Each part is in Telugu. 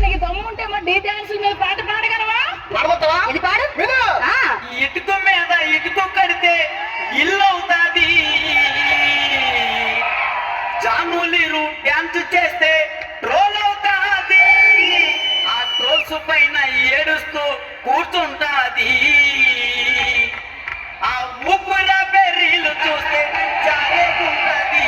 నీకు దమ్ము ఉంటే మా డీ డాన్స్ మీద పాట పాడగలవా? పాడబోతావా? ఇది పాడు. విను. ఇటుక మీద ఇటుక కడితే ఇల్లు అవుతాది, జాములీరు డ్యాన్స్ చేస్తే ట్రోల్ అవుతాది, ఆ ట్రోల్స్ పైన ఏడుస్తూ కూర్చుంటాది, ఆ ఊపిర బెర్రీలు చూస్తే జాలేకుంటది.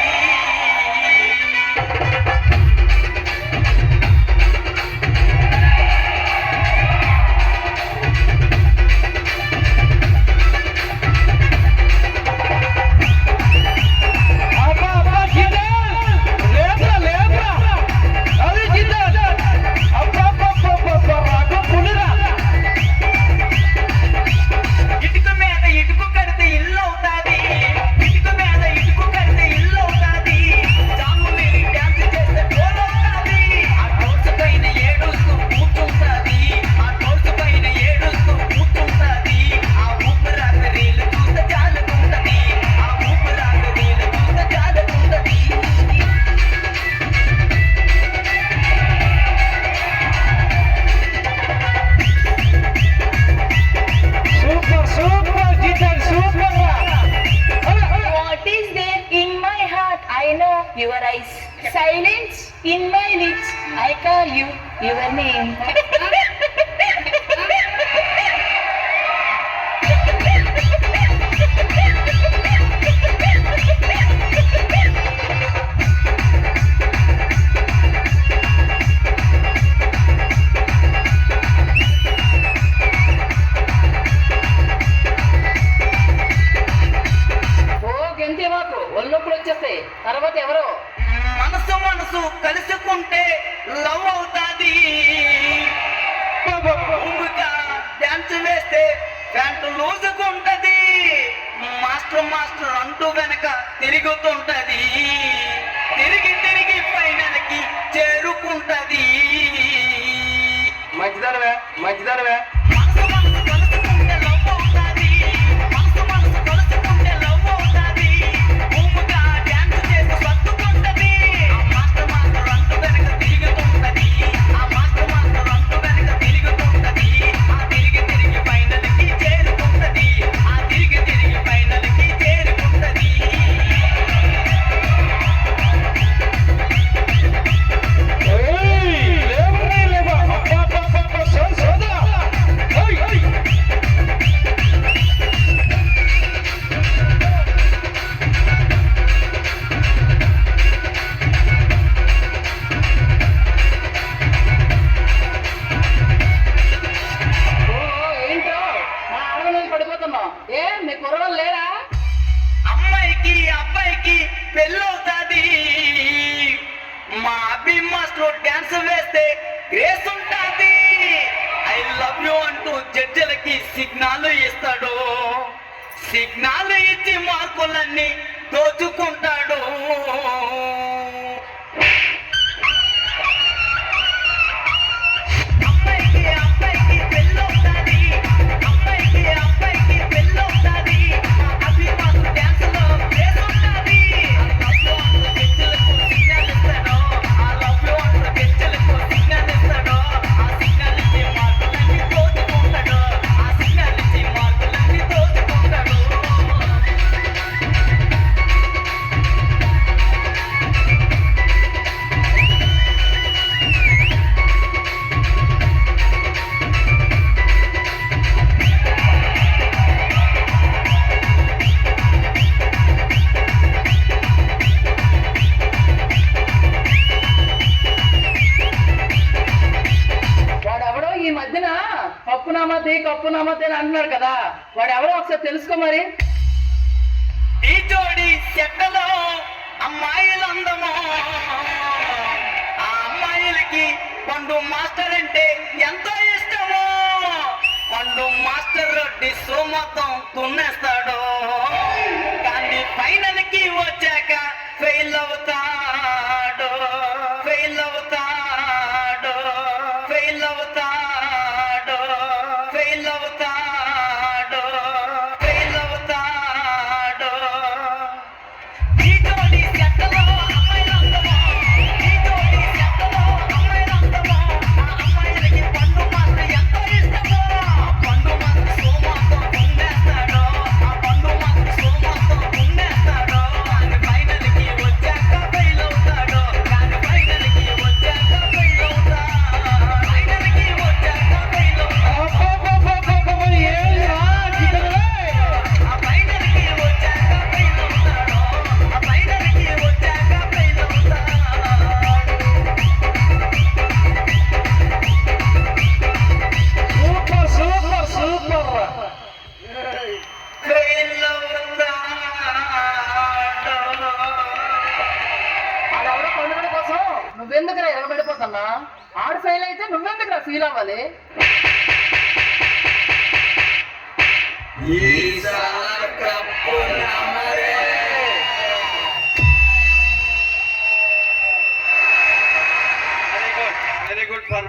ఇటుక మీద ఇటుక కడితే ఇల్లు అవుతాది, ఇటుక మీద ఇటుక కడితే ఇల్లు అవుతాది, జాములీరు డ్యాన్స్ చేస్తే ట్రోల్ అవుతాది, ఆ ట్రోల్స్ పైన ఏడుస్తూ కూర్చుంటాది, ఆ ట్రోల్స్ పైన ఏడుస్తూ కూర్చుంటాది, ఆ ఊపిరాటరీలు చూస్తే జాలుకుంటది, ఆ ఊపిరాటరీలు చూస్తే జాలుకుంటది. What is there in my heart? I know your eyes. Silence in my lips. I call you your name. ఓ గంతే మాకు ఒళ్ళొప్పుడు వచ్చేస్తాయి. తర్వాత ఎవరో మనసు మనసు కలుసుకుంటే లవ్ అవుతాది, భూమిగా డాన్స్ వేస్తే ప్యాంటు లూజుకుంటది, మాస్టర్ మాస్టర్ అంటూ వెనక తిరుగుతుంటది, తిరిగి తిరిగి ఫైనల్కి చేరుకుంటది. మంచిదనవే మంచిదనవే. మనసు మనసు కలుసుకుంటే లవ్ అవుతాది, మనసు మనసు కలుసుకుంటే లవ్ అవుతాది, భూమిగా డాన్స్ చేసి సర్దుకుంటది, ఆ మాస్టర్ మాస్టర్ అంటూ వెనక తిరుగుతుంటది, ఆ మాస్టర్ మాస్టర్ అంటూ వెనక తిరుగుతుంటది, ఆ తిరిగి తిరిగి ఫైనల్కి చేరుకుంటది, ఆ తిరిగి తిరిగి ఫైనల్కి చేరుకుంటది. ఓ ఏంటో మా ఆడవాళ్ళ పడిపోతున్నాం. ఏ మీ కుర్రలు లేరా? అమ్మాయికి అబ్బాయికి పెళ్ళవుతాది, మా అభి మాస్టర్ డాన్స్ వేస్తే గ్రేస్ ఉంటాది, ఐ లవ్ యూ అంటూ జడ్జిలకి సిగ్నల్ ఇస్తాడు, సిగ్నల్ ఇచ్చి మార్కులన్నీ దోచుకుంటాడు. అమ్మాయికి అబ్బాయికి పెళ్ళవుతాది, అమ్మాయికి అబ్బాయికి పెళ్ళవుతాది, మా అభి మాస్టర్ డాన్స్ లో గ్రేస్ ఉంటాది, I love you అంటూ జడ్జిలకు సిగ్నల్ ఇస్తాడు, I love you అంటూ జడ్జిలకు సిగ్నల్ ఇస్తాడు, ఆ సిగ్నల్ ఇచ్చి మార్కులన్నీ దోచుకుంటాడు, ఆ సిగ్నల్ ఇచ్చి మార్కులన్నీ దోచుకుంటాడు. వాడెవడో ఈ మధ్యన కప్పు నామతి అని అంటున్నాడు కదా, వాడెవడో ఒకసారి తెలుసుకో మరి. ఈ జోడి చెట్టలో అమ్మాయిలందమో, ఆ అమ్మాయిలకి పండు మాస్టర్ అంటే ఎంతో ఇష్టమో, పండు మాస్టర్ డిస్సో మొత్తం తున్నేస్తాడు, కానీ ఫైనల్ కి వచ్చాక ఫెయిల్ అవుతాడు, ఫెయిల్ అవుతాడు, ఫెయిల్ అవుతాడు, ఫెయిల్ అవుతాడు, ఫెయిల్ అవుతాడు. ఈ జోడి చెట్టలో అమ్మాయిలందమో, ఈ జోడి చెట్టలో అమ్మాయిలందమో, ఆ ఆడు ఫెయిల్ అయితే నువ్వెందుకు ఫీల్ అవ్వాలి? Very good for